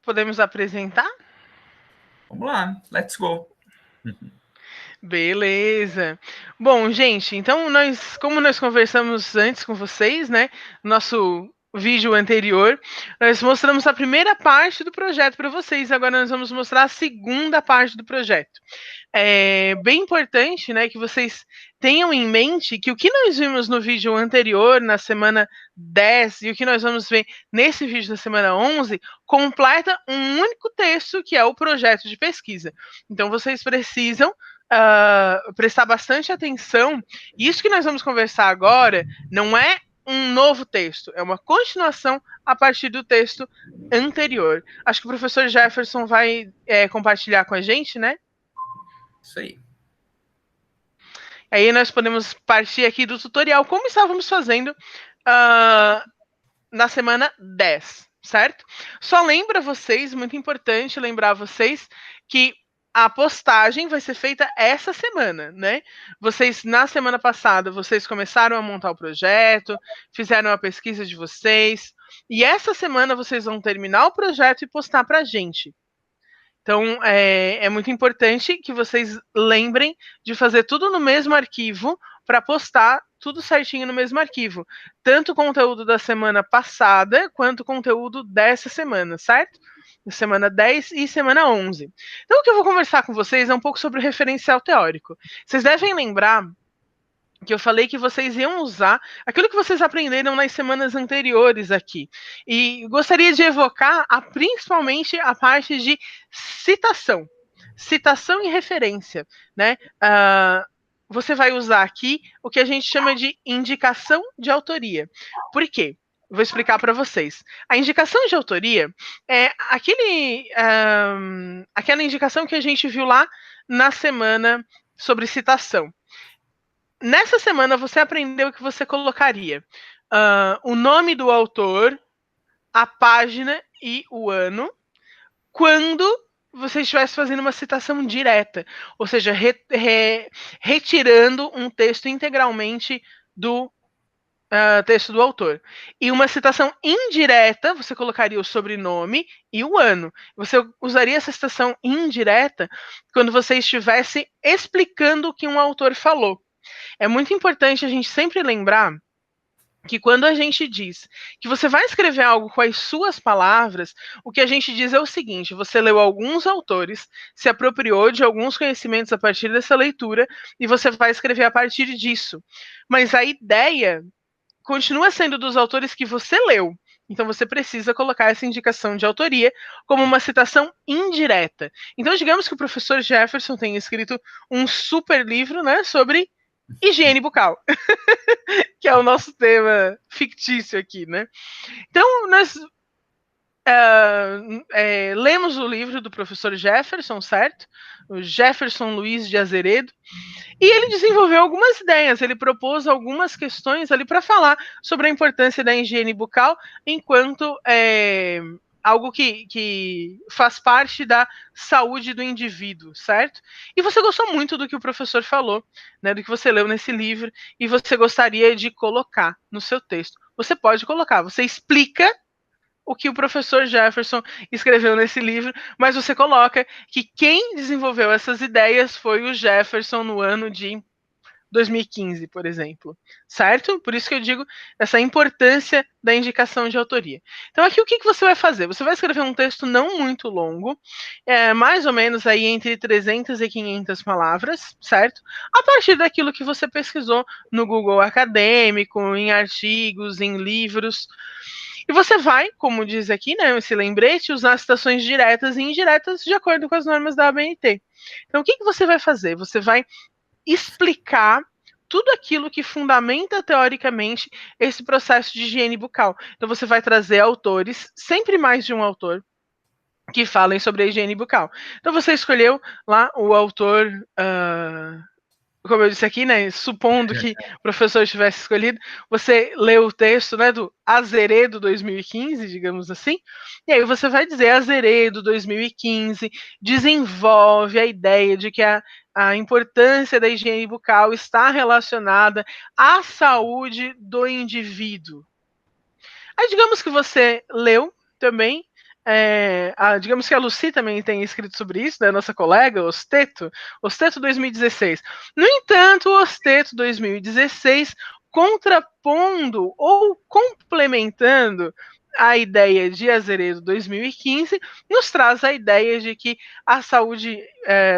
Podemos apresentar? Vamos lá, let's go. Beleza. Bom, gente, então como nós conversamos antes com vocês, né, nosso vídeo anterior, nós mostramos a primeira parte do projeto para vocês. Agora nós vamos mostrar a segunda parte do projeto. É bem importante, né, que vocês tenham em mente que o que nós vimos no vídeo anterior, na semana 10, e o que nós vamos ver nesse vídeo da semana 11, completa um único texto, que é o projeto de pesquisa. Então, vocês precisam prestar bastante atenção. Isso que nós vamos conversar agora não é um novo texto, é uma continuação a partir do texto anterior. Acho que o professor Jefferson vai compartilhar com a gente, né? Isso aí. Aí nós podemos partir aqui do tutorial, como estávamos fazendo na semana 10, certo? Só lembra vocês, muito importante lembrar vocês, que a postagem vai ser feita essa semana, né? Vocês, na semana passada, vocês começaram a montar o projeto, fizeram a pesquisa de vocês, e essa semana vocês vão terminar o projeto e postar para a gente. Então, é muito importante que vocês lembrem de fazer tudo no mesmo arquivo para postar tudo certinho no mesmo arquivo. Tanto o conteúdo da semana passada, quanto o conteúdo dessa semana, certo? Semana 10 e semana 11. Então, o que eu vou conversar com vocês é um pouco sobre o referencial teórico. Vocês devem lembrar que eu falei que vocês iam usar aquilo que vocês aprenderam nas semanas anteriores aqui. E gostaria de evocar principalmente a parte de citação. Citação e referência, né? Você vai usar aqui o que a gente chama de indicação de autoria. Por quê? Vou explicar para vocês. A indicação de autoria é aquela indicação que a gente viu lá na semana sobre citação. Nessa semana você aprendeu que você colocaria o nome do autor, a página e o ano, quando você estivesse fazendo uma citação direta, ou seja, retirando um texto integralmente do texto do autor. E uma citação indireta, você colocaria o sobrenome e o ano. Você usaria essa citação indireta quando você estivesse explicando o que um autor falou. É muito importante a gente sempre lembrar que quando a gente diz que você vai escrever algo com as suas palavras, o que a gente diz é o seguinte: você leu alguns autores, se apropriou de alguns conhecimentos a partir dessa leitura e você vai escrever a partir disso. Mas a ideia continua sendo dos autores que você leu. Então você precisa colocar essa indicação de autoria como uma citação indireta. Então digamos que o professor Jefferson tenha escrito um super livro, né, sobre higiene bucal, que é o nosso tema fictício aqui, né? Então, nós lemos o livro do professor Jefferson, certo? O Jefferson Luiz de Azeredo, e ele desenvolveu algumas ideias, ele propôs algumas questões ali para falar sobre a importância da higiene bucal enquanto algo que faz parte da saúde do indivíduo, certo? E você gostou muito do que o professor falou, né, do que você leu nesse livro, e você gostaria de colocar no seu texto. Você pode colocar, você explica o que o professor Jefferson escreveu nesse livro, mas você coloca que quem desenvolveu essas ideias foi o Jefferson no ano de 2015, por exemplo, certo? Por isso que eu digo essa importância da indicação de autoria. Então, aqui o que você vai fazer? Você vai escrever um texto não muito longo, mais ou menos aí entre 300 e 500 palavras, certo? A partir daquilo que você pesquisou no Google Acadêmico, em artigos, em livros. E você vai, como diz aqui, né, esse lembrete, usar citações diretas e indiretas de acordo com as normas da ABNT. Então, o que você vai fazer? Você vai explicar tudo aquilo que fundamenta teoricamente esse processo de higiene bucal. Então você vai trazer autores, sempre mais de um autor, que falem sobre a higiene bucal. Então você escolheu lá o autor, como eu disse aqui, né, supondo que o professor tivesse escolhido, você leu o texto, né, do Azeredo 2015, digamos assim, e aí você vai dizer Azeredo 2015 desenvolve a ideia de que a importância da higiene bucal está relacionada à saúde do indivíduo. Aí digamos que você leu também digamos que a Lucy também tem escrito sobre isso, né, nossa colega, Osteto 2016. No entanto, o Osteto 2016, contrapondo ou complementando a ideia de Azeredo 2015, nos traz a ideia de que a saúde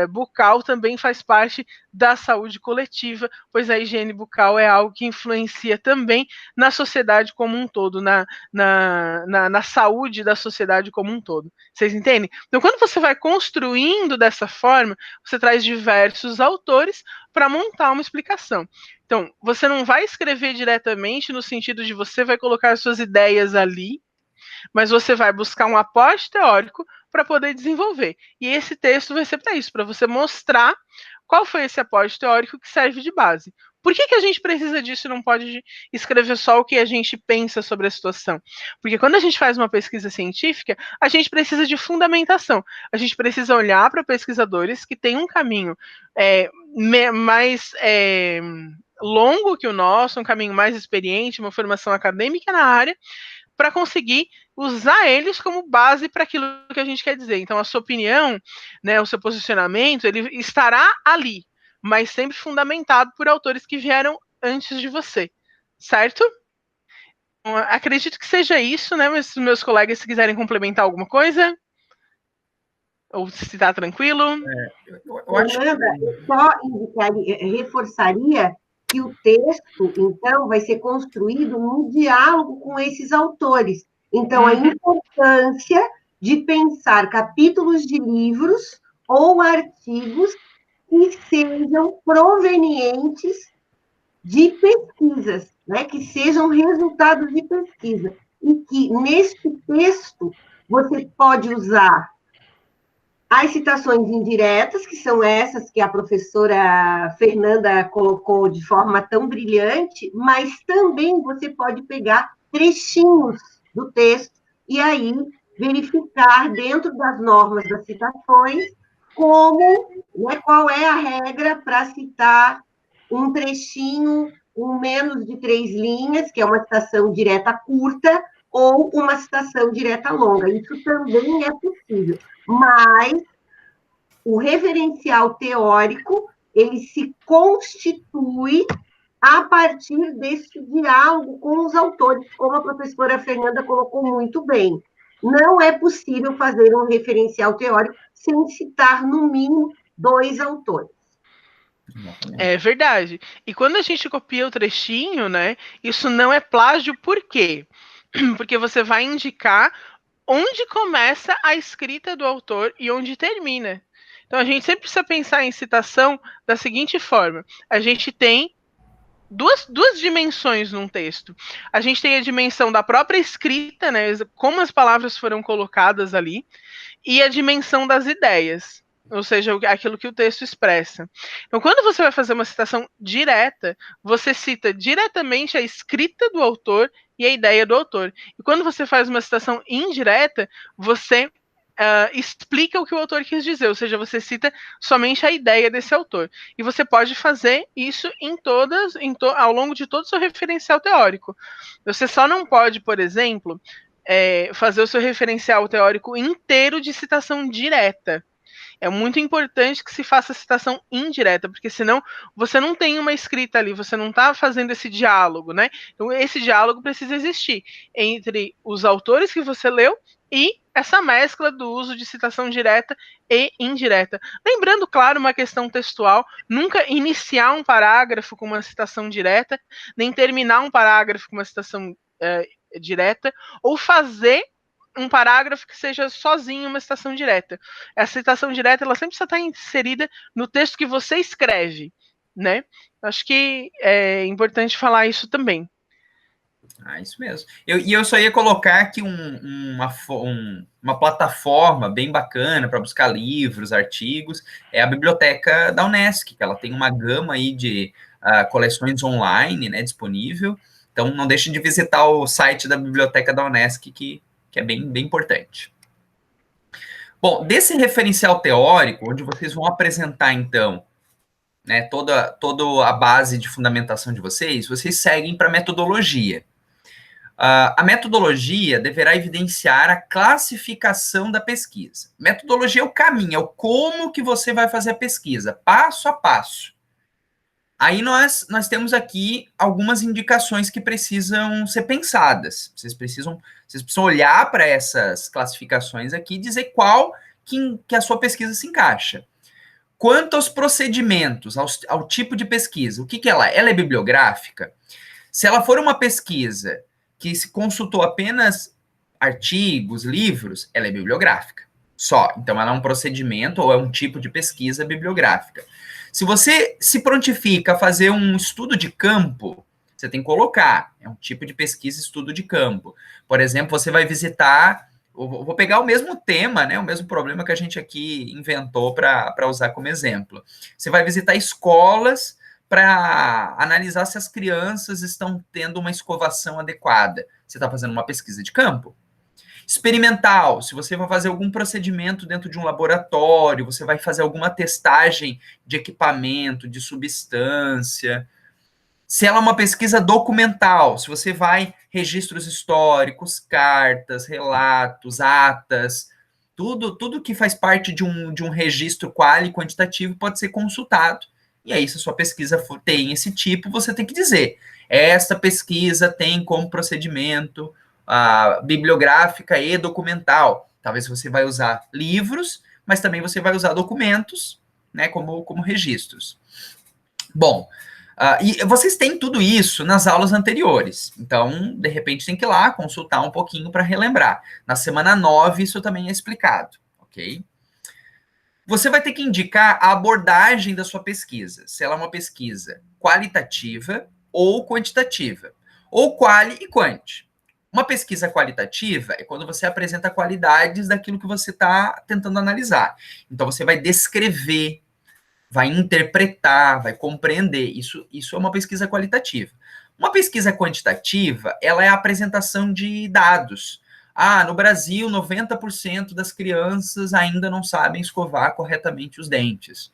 bucal também faz parte da saúde coletiva, pois a higiene bucal é algo que influencia também na sociedade como um todo, na saúde da sociedade como um todo. Vocês entendem? Então, quando você vai construindo dessa forma, você traz diversos autores para montar uma explicação. Então, você não vai escrever diretamente no sentido de você vai colocar as suas ideias ali, mas você vai buscar um aporte teórico para poder desenvolver. E esse texto vai ser para isso, para você mostrar qual foi esse aporte teórico que serve de base. Por que a gente precisa disso e não pode escrever só o que a gente pensa sobre a situação? Porque quando a gente faz uma pesquisa científica, a gente precisa de fundamentação. A gente precisa olhar para pesquisadores que têm um caminho mais longo que o nosso, um caminho mais experiente, uma formação acadêmica na área, para conseguir usar eles como base para aquilo que a gente quer dizer. Então, a sua opinião, né, o seu posicionamento, ele estará ali, mas sempre fundamentado por autores que vieram antes de você, certo? Então, acredito que seja isso, né? Mas se meus colegas se quiserem complementar alguma coisa, ou se está tranquilo. Eu acho que... eu só reforçaria que o texto, então, vai ser construído num diálogo com esses autores. Então, a importância de pensar capítulos de livros ou artigos que sejam provenientes de pesquisas, né? Que sejam resultados de pesquisa. E que, neste texto, você pode usar as citações indiretas, que são essas que a professora Fernanda colocou de forma tão brilhante, mas também você pode pegar trechinhos do texto e aí verificar dentro das normas das citações qual é a regra para citar um trechinho com menos de 3 linhas, que é uma citação direta curta, ou uma citação direta longa. Isso também é possível. Mas o referencial teórico, ele se constitui a partir desse diálogo com os autores, como a professora Fernanda colocou muito bem. Não é possível fazer um referencial teórico sem citar, no mínimo, 2 autores. É verdade. E quando a gente copia o trechinho, né, isso não é plágio, por quê? Porque você vai indicar onde começa a escrita do autor e onde termina. Então a gente sempre precisa pensar em citação da seguinte forma: a gente tem duas dimensões num texto. A gente tem a dimensão da própria escrita, né, como as palavras foram colocadas ali, e a dimensão das ideias, ou seja, aquilo que o texto expressa. Então, quando você vai fazer uma citação direta, você cita diretamente a escrita do autor e a ideia do autor. E quando você faz uma citação indireta, você explica o que o autor quis dizer, ou seja, você cita somente a ideia desse autor. E você pode fazer isso ao longo de todo o seu referencial teórico. Você só não pode, por exemplo, fazer o seu referencial teórico inteiro de citação direta. É muito importante que se faça citação indireta, porque senão você não tem uma escrita ali, você não está fazendo esse diálogo, né? Então, esse diálogo precisa existir entre os autores que você leu e essa mescla do uso de citação direta e indireta. Lembrando, claro, uma questão textual, nunca iniciar um parágrafo com uma citação direta, nem terminar um parágrafo com uma citação direta, ou fazer um parágrafo que seja sozinho uma citação direta. Essa citação direta, ela sempre precisa estar inserida no texto que você escreve, né? Acho que é importante falar isso também. Isso mesmo. Eu só ia colocar aqui uma plataforma bem bacana para buscar livros, artigos, é a biblioteca da Unesc, que ela tem uma gama aí de coleções online, né, disponível. Então, não deixe de visitar o site da biblioteca da Unesc, que é bem, bem importante. Bom, desse referencial teórico, onde vocês vão apresentar, então, né, toda a base de fundamentação de vocês seguem para a metodologia. A metodologia deverá evidenciar a classificação da pesquisa. Metodologia é o caminho, é o como que você vai fazer a pesquisa, passo a passo. Aí nós temos aqui algumas indicações que precisam ser pensadas. Vocês precisam olhar para essas classificações aqui e dizer qual que a sua pesquisa se encaixa. Quanto aos procedimentos, ao tipo de pesquisa, o que ela é? Ela é bibliográfica? Se ela for uma pesquisa que se consultou apenas artigos, livros, ela é bibliográfica. Só. Então, ela é um procedimento ou é um tipo de pesquisa bibliográfica. Se você se prontifica a fazer um estudo de campo, você tem que colocar. É um tipo de pesquisa, estudo de campo. Por exemplo, você vai visitar... Vou pegar o mesmo tema, né, o mesmo problema que a gente aqui inventou para usar como exemplo. Você vai visitar escolas para analisar se as crianças estão tendo uma escovação adequada. Você está fazendo uma pesquisa de campo. Experimental, se você vai fazer algum procedimento dentro de um laboratório, você vai fazer alguma testagem de equipamento, de substância. Se ela é uma pesquisa documental, se você vai registros históricos, cartas, relatos, atas, tudo que faz parte de um registro quali quantitativo pode ser consultado. E aí, se a sua pesquisa tem esse tipo, você tem que dizer, esta pesquisa tem como procedimento bibliográfica e documental. Talvez você vai usar livros, mas também você vai usar documentos, né, como registros. Bom, e vocês têm tudo isso nas aulas anteriores. Então, de repente, tem que ir lá consultar um pouquinho para relembrar. Na semana 9, isso também é explicado, ok? Você vai ter que indicar a abordagem da sua pesquisa. Se ela é uma pesquisa qualitativa ou quantitativa. Ou quali e quant. Uma pesquisa qualitativa é quando você apresenta qualidades daquilo que você está tentando analisar. Então, você vai descrever, vai interpretar, vai compreender. Isso é uma pesquisa qualitativa. Uma pesquisa quantitativa, ela é a apresentação de dados. No Brasil, 90% das crianças ainda não sabem escovar corretamente os dentes.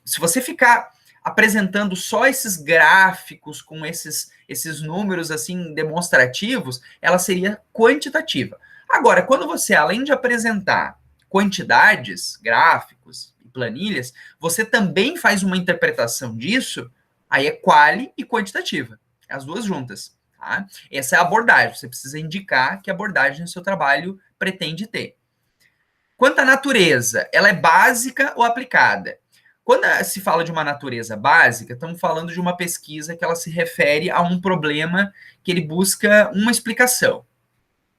Se você ficar apresentando só esses gráficos com esses números assim demonstrativos, ela seria quantitativa. Agora, quando você, além de apresentar quantidades, gráficos e planilhas, você também faz uma interpretação disso, aí é quali e quantitativa. As duas juntas. Tá? Essa é a abordagem. Você precisa indicar que abordagem o seu trabalho pretende ter. Quanto à natureza, ela é básica ou aplicada? Quando se fala de uma natureza básica, estamos falando de uma pesquisa que ela se refere a um problema que ele busca uma explicação.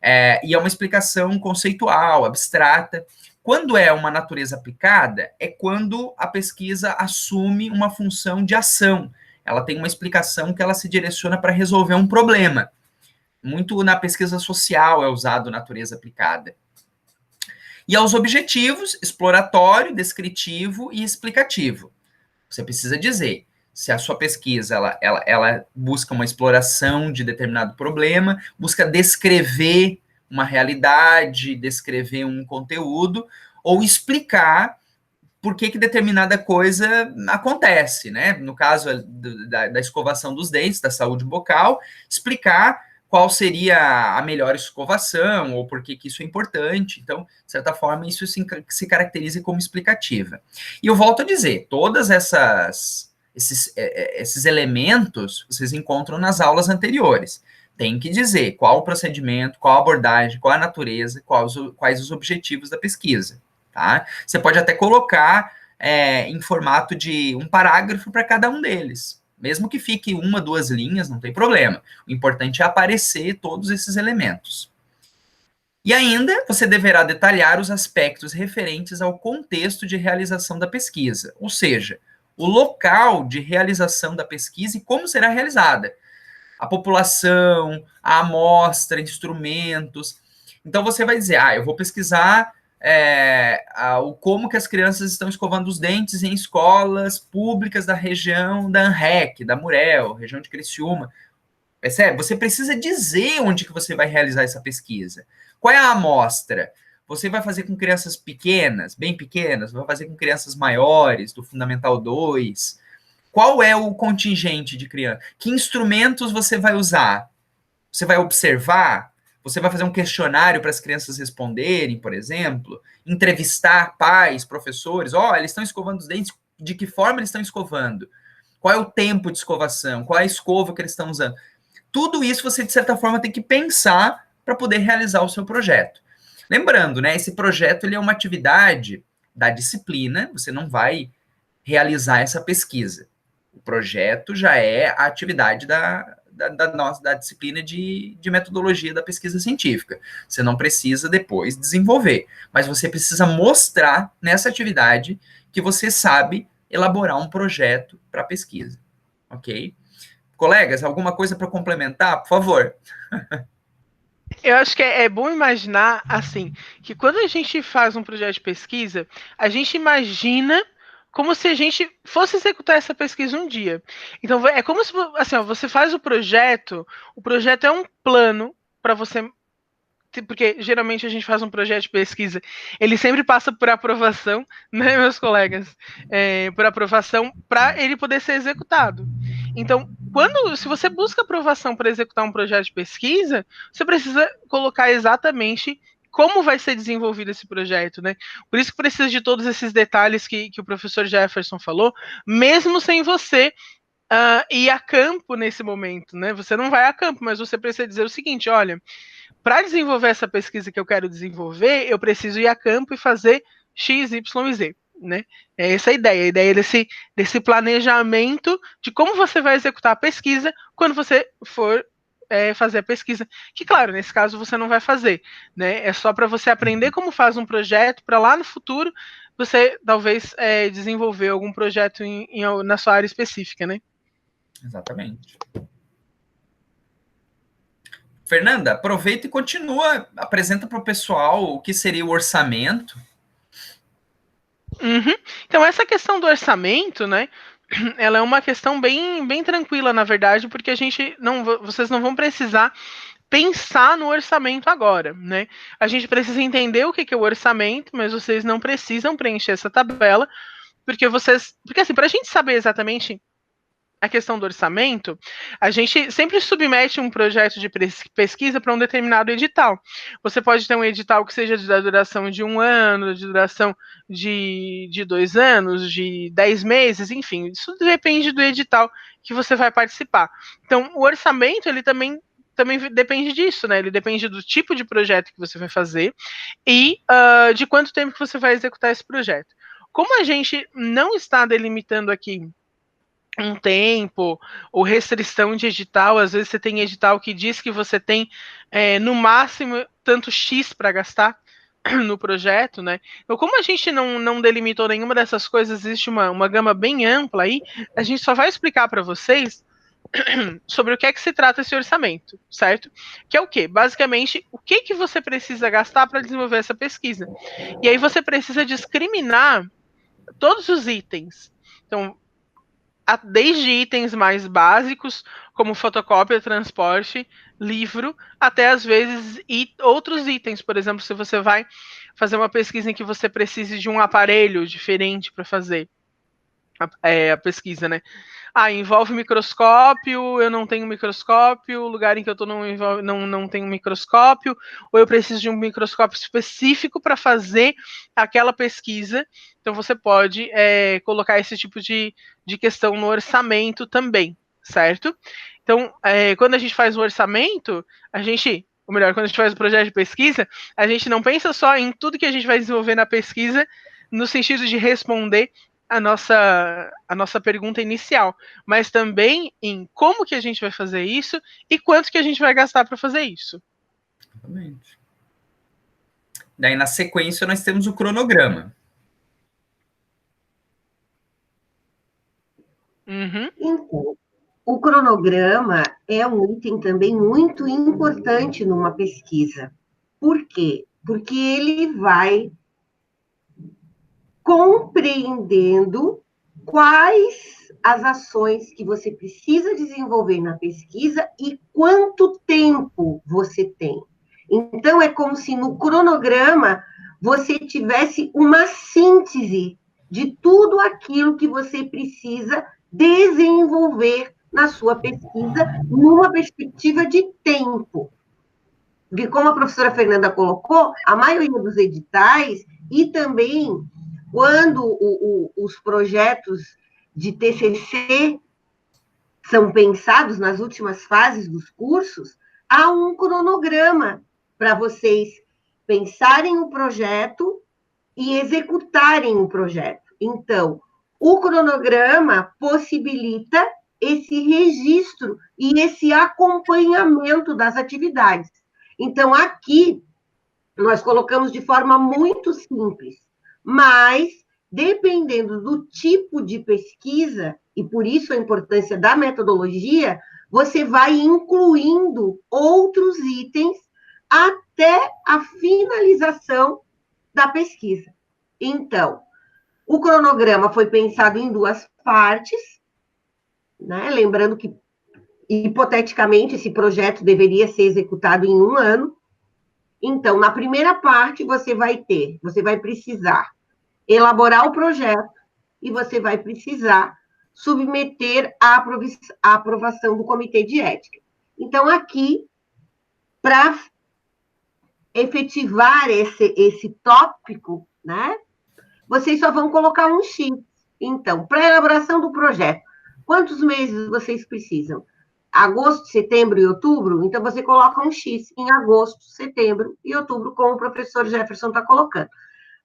E é uma explicação conceitual, abstrata. Quando é uma natureza aplicada, é quando a pesquisa assume uma função de ação. Ela tem uma explicação que ela se direciona para resolver um problema. Muito na pesquisa social é usado natureza aplicada. E aos objetivos, exploratório, descritivo e explicativo. Você precisa dizer se a sua pesquisa ela busca uma exploração de determinado problema, busca descrever uma realidade, descrever um conteúdo, ou explicar por que determinada coisa acontece, né? No caso da escovação dos dentes, da saúde bucal, explicar qual seria a melhor escovação, ou por que isso é importante. Então, de certa forma, isso se caracteriza como explicativa. E eu volto a dizer, todos esses elementos vocês encontram nas aulas anteriores. Tem que dizer qual o procedimento, qual a abordagem, qual a natureza, quais os objetivos da pesquisa. Tá? Você pode até colocar em formato de um parágrafo para cada um deles. Mesmo que fique 1, 2 linhas, não tem problema. O importante é aparecer todos esses elementos. E ainda, você deverá detalhar os aspectos referentes ao contexto de realização da pesquisa, ou seja, o local de realização da pesquisa e como será realizada. A população, a amostra, instrumentos. Então, você vai dizer, eu vou pesquisar como que as crianças estão escovando os dentes em escolas públicas da região da ANREC, da Murel, região de Criciúma. Percebe? Você precisa dizer onde que você vai realizar essa pesquisa. Qual é a amostra? Você vai fazer com crianças pequenas, bem pequenas? Vai fazer com crianças maiores, do Fundamental 2? Qual é o contingente de criança? Que instrumentos você vai usar? Você vai observar? Você vai fazer um questionário para as crianças responderem, por exemplo? Entrevistar pais, professores? Eles estão escovando os dentes, de que forma eles estão escovando? Qual é o tempo de escovação? Qual é a escova que eles estão usando? Tudo isso você, de certa forma, tem que pensar para poder realizar o seu projeto. Lembrando, né, esse projeto ele é uma atividade da disciplina, você não vai realizar essa pesquisa. O projeto já é a atividade da disciplina de metodologia da pesquisa científica. Você não precisa depois desenvolver, mas você precisa mostrar nessa atividade que você sabe elaborar um projeto para pesquisa, ok? Colegas, alguma coisa para complementar, por favor? Eu acho que é bom imaginar, assim, que quando a gente faz um projeto de pesquisa, a gente imagina como se a gente fosse executar essa pesquisa um dia. Então, é como se, assim, você faz o projeto é um plano para você, porque geralmente a gente faz um projeto de pesquisa, ele sempre passa por aprovação, né, meus colegas? Por aprovação para ele poder ser executado. Então, se você busca aprovação para executar um projeto de pesquisa, você precisa colocar exatamente como vai ser desenvolvido esse projeto, né? Por isso que precisa de todos esses detalhes que o professor Jefferson falou, mesmo sem você ir a campo nesse momento, né? Você não vai a campo, mas você precisa dizer o seguinte: olha, para desenvolver essa pesquisa que eu quero desenvolver, eu preciso ir a campo e fazer X, Y e Z. Né? É essa a ideia desse planejamento de como você vai executar a pesquisa quando você for fazer a pesquisa. Que, claro, nesse caso você não vai fazer. Né? É só para você aprender como faz um projeto, para lá no futuro você talvez desenvolver algum projeto na sua área específica. Né? Exatamente. Fernanda, aproveita e continua, apresenta para o pessoal o que seria o orçamento. Uhum. Então, essa questão do orçamento, né, ela é uma questão bem tranquila, na verdade, porque vocês não vão precisar pensar no orçamento agora, né? A gente precisa entender o que é o orçamento, mas vocês não precisam preencher essa tabela, porque assim, para a gente saber exatamente a questão do orçamento, a gente sempre submete um projeto de pesquisa para um determinado edital. Você pode ter um edital que seja da duração de 1 ano, de duração de 2 anos, de 10 meses, enfim, isso depende do edital que você vai participar. Então, o orçamento, ele também depende disso, né? Ele depende do tipo de projeto que você vai fazer e de quanto tempo que você vai executar esse projeto. Como a gente não está delimitando aqui um tempo, ou restrição de edital, às vezes você tem edital que diz que você tem no máximo tanto X para gastar no projeto, né? Então, como a gente não delimitou nenhuma dessas coisas, existe uma gama bem ampla aí, a gente só vai explicar para vocês sobre o que é que se trata esse orçamento, certo? Que é o quê? Basicamente, o que você precisa gastar para desenvolver essa pesquisa. E aí você precisa discriminar todos os itens. Então, desde itens mais básicos, como fotocópia, transporte, livro, até às vezes outros itens. Por exemplo, se você vai fazer uma pesquisa em que você precise de um aparelho diferente para fazer a pesquisa, né? Envolve microscópio, eu não tenho microscópio, o lugar em que eu estou não tem microscópio, ou eu preciso de um microscópio específico para fazer aquela pesquisa. Então, você pode colocar esse tipo de questão no orçamento também, certo? Então, quando a gente faz o orçamento, quando a gente faz o projeto de pesquisa, a gente não pensa só em tudo que a gente vai desenvolver na pesquisa, no sentido de responder a nossa pergunta inicial, mas também em como que a gente vai fazer isso e quanto que a gente vai gastar para fazer isso. Exatamente. Daí, na sequência, nós temos o cronograma. Uhum. Então, o cronograma é um item também muito importante numa pesquisa. Por quê? Porque ele vai compreendendo quais as ações que você precisa desenvolver na pesquisa e quanto tempo você tem. Então, é como se no cronograma você tivesse uma síntese de tudo aquilo que você precisa desenvolver na sua pesquisa, numa perspectiva de tempo. Porque, como a professora Fernanda colocou, a maioria dos editais, e também quando os projetos de TCC são pensados nas últimas fases dos cursos, há um cronograma para vocês pensarem o projeto e executarem o projeto. Então, o cronograma possibilita esse registro e esse acompanhamento das atividades. Então, aqui, nós colocamos de forma muito simples, mas, dependendo do tipo de pesquisa, e por isso a importância da metodologia, você vai incluindo outros itens até a finalização da pesquisa. Então, o cronograma foi pensado em 2 partes, né? Lembrando que, hipoteticamente, esse projeto deveria ser executado em 1 ano. Então, na primeira parte, você vai precisar elaborar o projeto e você vai precisar submeter à aprovação do Comitê de Ética. Então, aqui, para efetivar esse tópico, né, vocês só vão colocar um X. Então, para a elaboração do projeto, quantos meses vocês precisam? Agosto, setembro e outubro? Então, você coloca um X em agosto, setembro e outubro, como o professor Jefferson está colocando.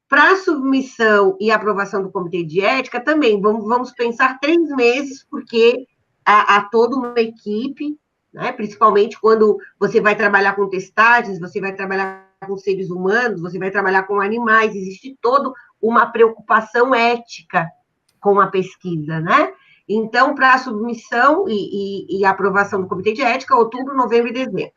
Para a submissão e aprovação do Comitê de Ética, também vamos pensar 3 meses, porque há toda uma equipe, né? Principalmente quando você vai trabalhar com testagens, você vai trabalhar com seres humanos, você vai trabalhar com animais, existe toda uma preocupação ética com a pesquisa, né? Então, para a submissão e aprovação do Comitê de Ética, outubro, novembro e dezembro.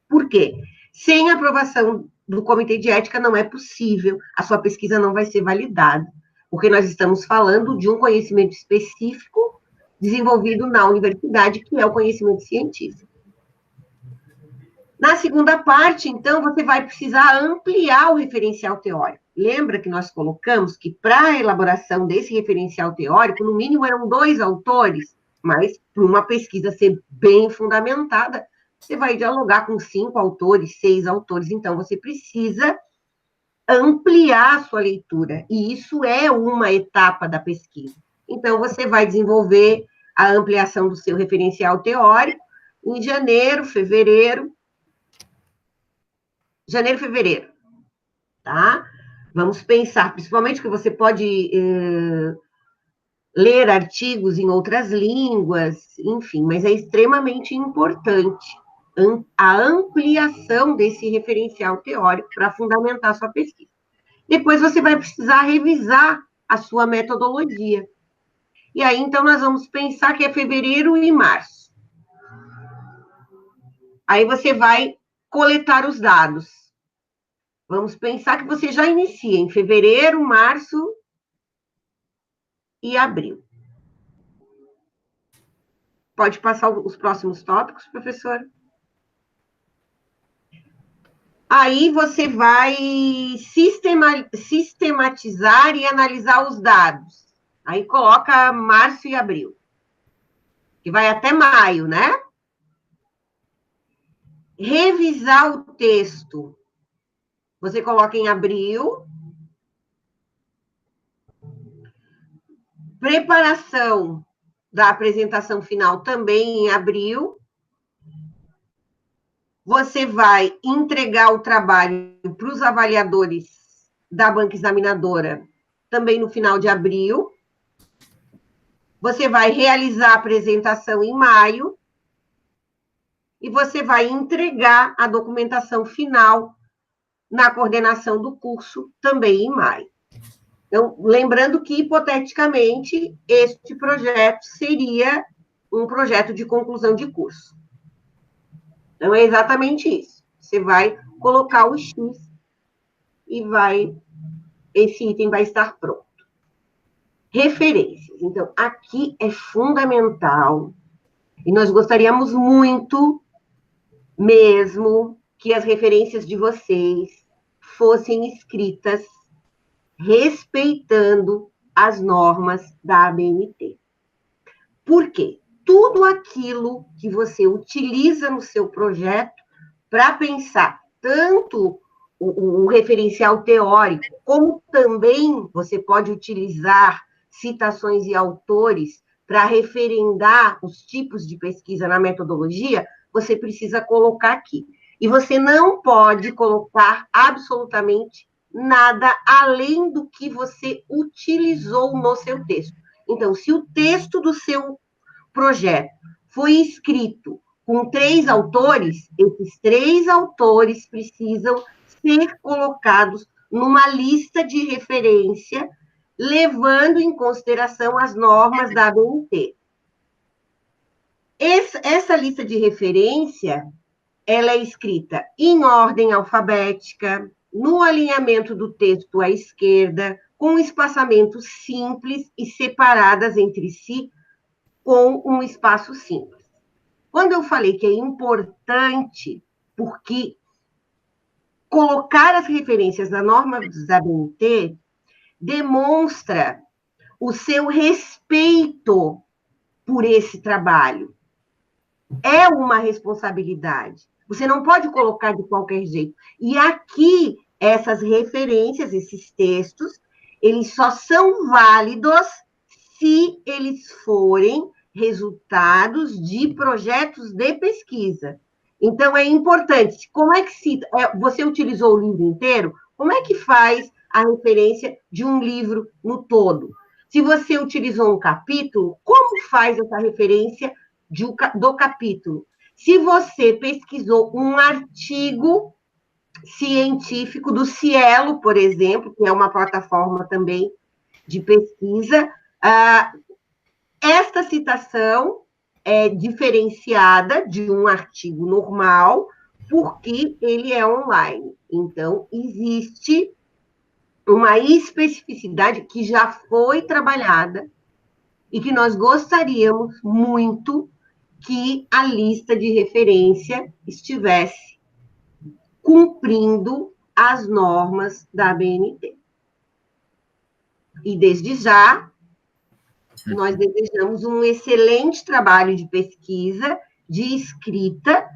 Por quê? Sem aprovação do Comitê de Ética não é possível, a sua pesquisa não vai ser validada, porque nós estamos falando de um conhecimento específico desenvolvido na universidade, que é o conhecimento científico. Na segunda parte, então, você vai precisar ampliar o referencial teórico. Lembra que nós colocamos que, para a elaboração desse referencial teórico, no mínimo eram 2 autores, mas, para uma pesquisa ser bem fundamentada, você vai dialogar com 5 autores, 6 autores, então você precisa ampliar a sua leitura, e isso é uma etapa da pesquisa. Então, você vai desenvolver a ampliação do seu referencial teórico em janeiro, fevereiro, tá? Vamos pensar, principalmente que você pode ler artigos em outras línguas, enfim, mas é extremamente importante a ampliação desse referencial teórico para fundamentar a sua pesquisa. Depois você vai precisar revisar a sua metodologia. E aí, então, nós vamos pensar que é fevereiro e março. Aí você vai coletar os dados. Vamos pensar que você já inicia em fevereiro, março e abril. Pode passar os próximos tópicos, professor? Aí você vai sistematizar e analisar os dados. Aí coloca março e abril, que vai até maio, né? Revisar o texto. Você coloca em abril. Preparação da apresentação final também em abril. Você vai entregar o trabalho para os avaliadores da banca examinadora também no final de abril. Você vai realizar a apresentação em maio. E você vai entregar a documentação final na coordenação do curso também em maio. Então, lembrando que, hipoteticamente, este projeto seria um projeto de conclusão de curso. Então, é exatamente isso. Você vai colocar o X e esse item vai estar pronto. Referências. Então, aqui é fundamental, e nós gostaríamos muito, mesmo, que as referências de vocês fossem escritas respeitando as normas da ABNT. Por quê? tudo aquilo que você utiliza no seu projeto para pensar tanto o referencial teórico, como também você pode utilizar citações e autores para referendar os tipos de pesquisa na metodologia, você precisa colocar aqui. E você não pode colocar absolutamente nada além do que você utilizou no seu texto. Então, se o texto do seu projeto foi escrito com 3 autores, esses 3 autores precisam ser colocados numa lista de referência, levando em consideração as normas da ABNT. Essa lista de referência, ela é escrita em ordem alfabética, no alinhamento do texto à esquerda, com espaçamentos simples e separadas entre si, com um espaço simples. Quando eu falei que é importante, porque colocar as referências na norma da ABNT demonstra o seu respeito por esse trabalho. É uma responsabilidade. Você não pode colocar de qualquer jeito. E aqui, essas referências, esses textos, eles só são válidos se eles forem resultados de projetos de pesquisa. Então, é importante. Como é que você utilizou o livro inteiro? Como é que faz a referência de um livro no todo? Se você utilizou um capítulo, como faz essa referência do capítulo? Se você pesquisou um artigo científico do Cielo, por exemplo, que é uma plataforma também de pesquisa, esta citação é diferenciada de um artigo normal, porque ele é online. Então, existe uma especificidade que já foi trabalhada e que nós gostaríamos muito que a lista de referência estivesse cumprindo as normas da ABNT. E, desde já, nós desejamos um excelente trabalho de pesquisa, de escrita,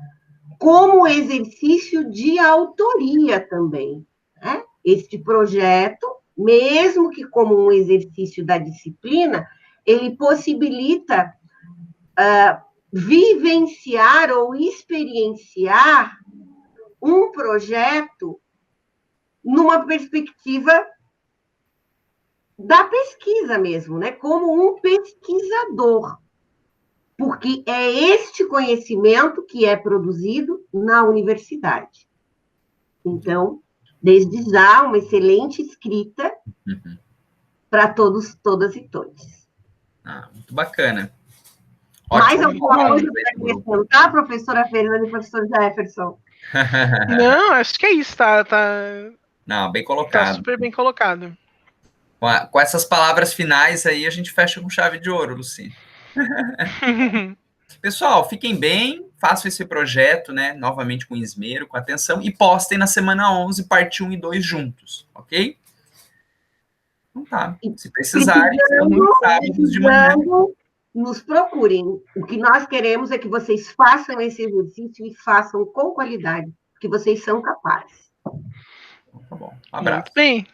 como exercício de autoria também. Né? Este projeto, mesmo que como um exercício da disciplina, ele possibilita vivenciar ou experienciar um projeto numa perspectiva da pesquisa mesmo, né? Como um pesquisador, porque é este conhecimento que é produzido na universidade. Então, desde já, uma excelente escrita para todos, todas e todos. Muito bacana. Mais alguma coisa para acrescentar, professora Fernanda e professor Jefferson? Não, acho que é isso, tá Não, bem colocado. Tá super bem colocado. Com essas palavras finais aí, a gente fecha com chave de ouro, Luci. Pessoal, fiquem bem, façam esse projeto, né, novamente com esmero, com atenção, e postem na semana 11, parte 1 e 2 juntos, ok? Então tá, se precisarem, sábados de manhã. Nos procurem. O que nós queremos é que vocês façam esse exercício e façam com qualidade, porque vocês são capazes. Tá bom, um abraço. Muito bem.